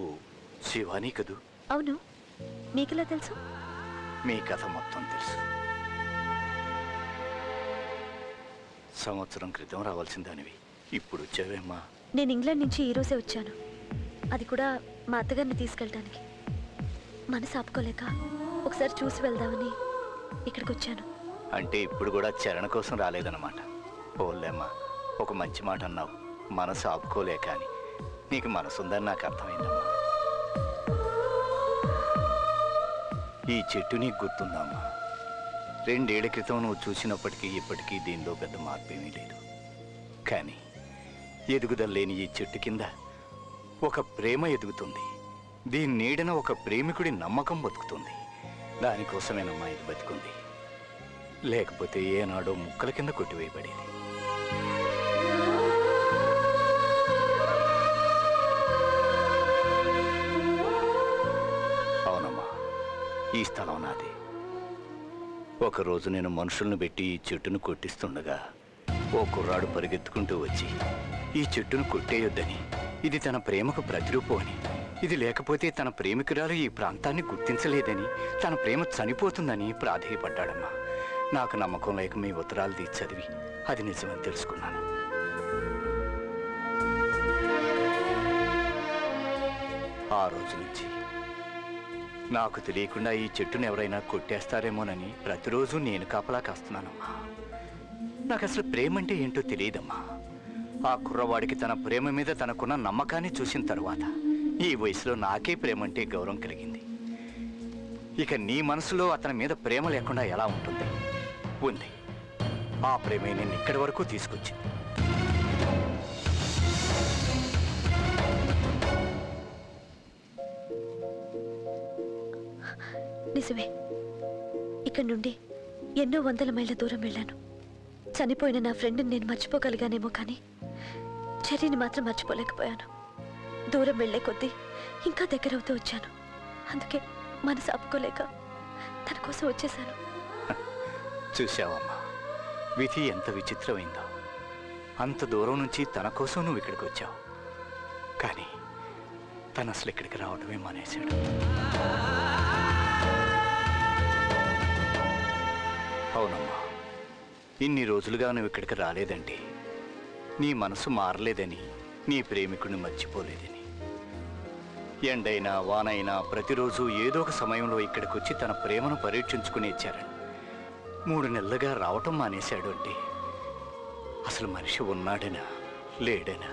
నువ్వు శివాని కదూ? అవును. మీకెలా తెలుసు? మీ కథ మొత్తం తెలుసు. సంవత్సరం క్రితం రావాల్సిందానివి, ఇప్పుడు వచ్చావేమ్మా? నేను ఇంగ్లాండ్ నుంచి ఈరోజే వచ్చాను. అది కూడా మా అత్తగారిని తీసుకెళ్ళడానికి. మనసు ఆపుకోలేక ఒకసారి చూసి వెళ్దామని ఇక్కడికి వచ్చాను. అంటే ఇప్పుడు కూడా చరణ కోసం రాలేదన్నమాట. పోలేమ్మా, ఒక మంచి మాట అన్నావు, మనసు ఆపుకోలేక అని. నీకు మనసు ఉందని నాకు అర్థమైందమ్మా. ఈ చెట్టు నీకు గుర్తుందమ్మా? 2 ఏళ్ల క్రితం నువ్వు చూసినప్పటికీ ఇప్పటికీ దీనిలో పెద్ద మార్పేమీ లేదు. కానీ ఎదుగుదల లేని ఈ చెట్టు కింద ఒక ప్రేమ ఎదుగుతుంది. దీని నీడన ఒక ప్రేమికుడి నమ్మకం బతుకుతుంది. దానికోసమేనమ్మా ఇది బతుకుంది. లేకపోతే ఏనాడో ముక్కల కింద కొట్టివేయబడేది. అవునమ్మా, ఈ స్థలం నాది. ఒకరోజు నేను మనుషులను పెట్టి ఈ చెట్టును కొట్టిస్తుండగా ఓ కుర్రాడు పరిగెత్తుకుంటూ వచ్చి ఈ చెట్టును కొట్టేయొద్దని, ఇది తన ప్రేమకు ప్రతిరూపం అని, ఇది లేకపోతే తన ప్రేమికురాలు ఈ ప్రాంతాన్ని గుర్తించలేదని, తన ప్రేమ చనిపోతుందని ప్రాధేయపడ్డాడమ్మా. నాకు నమ్మకం లేక మీ ఉత్తరాలు తీసి చదివి అది నిజమని తెలుసుకున్నాను. ఆ రోజు నుంచి నాకు తెలియకుండా ఈ చెట్టును ఎవరైనా కొట్టేస్తారేమోనని ప్రతిరోజు నేను కాపలా కాస్తున్నానమ్మా. నాకు అసలు ప్రేమ అంటే ఏంటో తెలియదమ్మా. ఆ కుర్రవాడికి తన ప్రేమ మీద తనకున్న నమ్మకాన్ని చూసిన తరువాత ఈ వయసులో నాకే ప్రేమ అంటే గౌరవం కలిగింది. ఇక నీ మనసులో అతని మీద ప్రేమ లేకుండా ఎలా ఉంటుంది? ఉంది. ఆ ప్రేమే నేను ఇక్కడి వరకు తీసుకొచ్చింది. నిజమే. ఇక్కడి నుండి ఎన్నో వందల మైళ్ళ దూరం వెళ్ళాను. చనిపోయిన నా ఫ్రెండ్ని నేను మర్చిపోగలిగానేమో, కానీ చెర్రీని మాత్రం మర్చిపోలేకపోయాను. దూరం వెళ్లే కొద్దీ ఇంకా దగ్గరవుతూ వచ్చాను. అందుకే మనసు ఆపుకోలేక తన కోసం వచ్చేశాను. చూసావమ్మా, విధి ఎంత విచిత్రమైందో. అంత దూరం నుంచి తన కోసం నువ్వు ఇక్కడికి వచ్చావు, కానీ తను అసలు ఇక్కడికి రావడమే మానేశాడు. అవునమ్మా, ఇన్ని రోజులుగా నువ్వు ఇక్కడికి రాలేదంటే నీ మనసు మారలేదని, నీ ప్రేమికుడిని మర్చిపోలేదని. ఎండైనా వానైనా ప్రతిరోజు ఏదో ఒక సమయంలో ఇక్కడికి వచ్చి తన ప్రేమను పరీక్షించుకుని ఇచ్చారని 3 నెలలుగా రావటం మానేశాడు అంటే అసలు మనిషి ఉన్నాడనా లేడనా?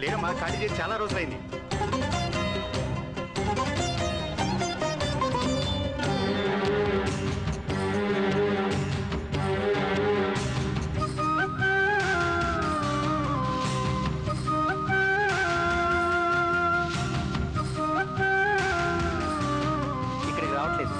లేదమ్మా, ఖాళీ చేసి చాలా రోజులైంది. ఇక్కడికి రావట్లేదు.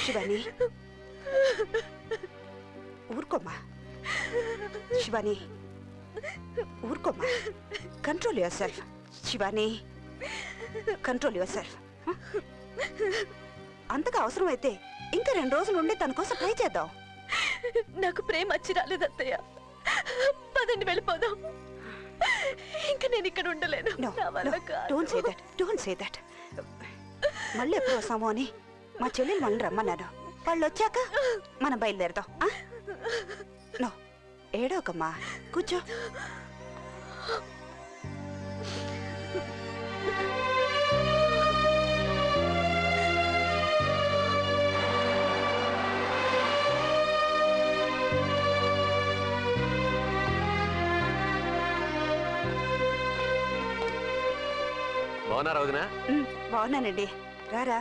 శివాని, ఊరుకోమ్మా. శివాని, ఊరుకోమ్మా. Control yourself. Shivani, control yourself. అంతగా అవసరమైతే ఇంకా 2 రోజులు ఉండి తన కోసం ట్రై చేద్దాం. నాకు ప్రేమ వచ్చి రాలేదు అత్తయ్య. పదండి వెళ్ళిపోదాం. ఇంకా నేను ఇక్కడ ఉండలేను. నా వల్ల కాదు. Don't say that. మళ్ళీ ఎప్పుడు వస్తామో అని మా చెల్లెలు వాళ్ళని రమ్మన్నాను. వాళ్ళు వచ్చాక మనం బయలుదేరదాం. నో, ఏడోకమ్మా, కూర్చో. బాగున్నారా వదిన? బాగున్నానండి, రారా.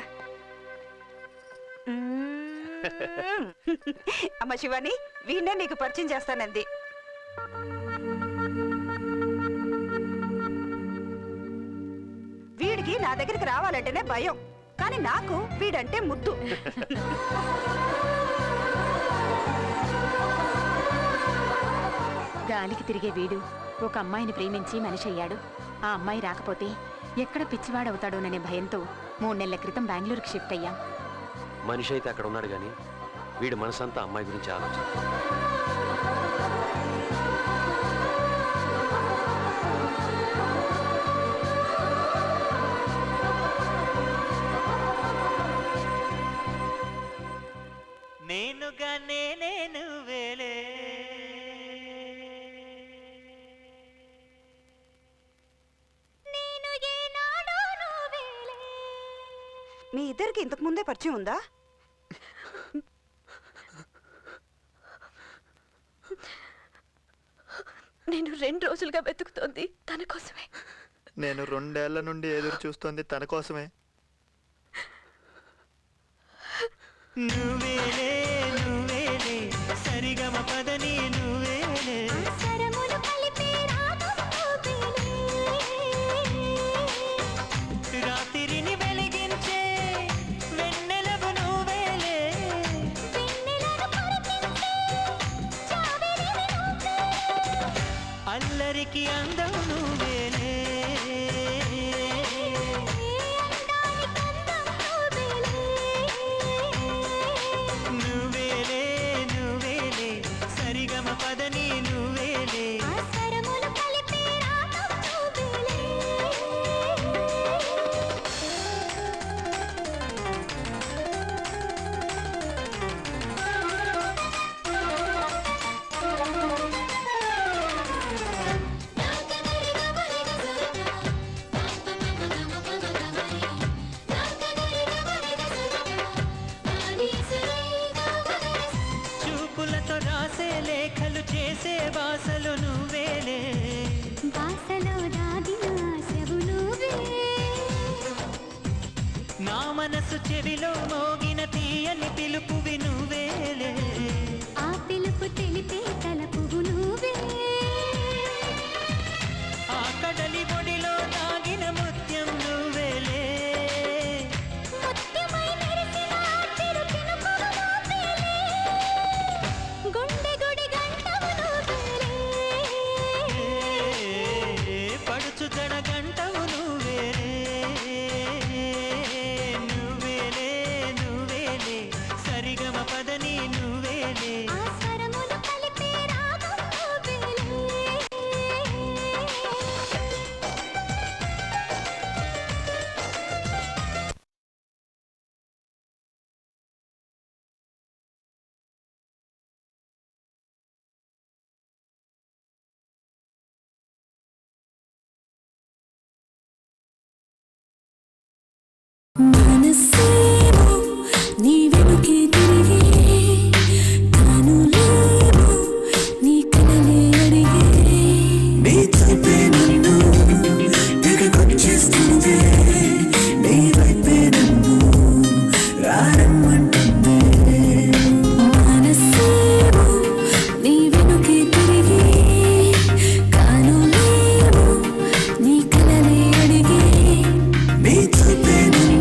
అమ్మ శివాని, వీణ్ణే నీకు పరిచయం చేస్తానంది. వీడికి నా దగ్గరికి రావాలంటేనే భయం, కానీ నాకు వీడంటే ముద్దు. గాలికి తిరిగే వీడు ఒక అమ్మాయిని ప్రేమించి మనిషి అయ్యాడు. ఆ అమ్మాయి రాకపోతే ఎక్కడ పిచ్చివాడవుతాడోననే భయంతో 3 నెలల క్రితం బెంగళూరుకి షిఫ్ట్ అయ్యాం. మనిషి అయితే అక్కడ ఉన్నాడు కానీ వీడి మనసంతా అమ్మాయి గురించి ఆలోచన. నేనుగా నేను వేలే మీ ఇద్దరికి ఇంతకు ముందే పరిచయం ఉందా? నేను 2 రోజులుగా వెతుకుతోంది తన కోసమే. నేను 2 ఏళ్ల నుండి ఎదురు చూస్తోంది తన కోసమే. నువ్వేలే నువ్వేలే సరిగమ పదని నువ్వేలే రాత్రిని వెలిగించే వెన్నెలవు నువ్వేలే అల్లరికి అందం నువ్వేలే నువ్వేలే నువ్వేలే నా మనసు చెవిలో మోగిన తీయని పిలుపువి నువ్వేలే ఆ పిలుపు తెలిపే తలపు నువ్వే ఆ కడలి ఒడి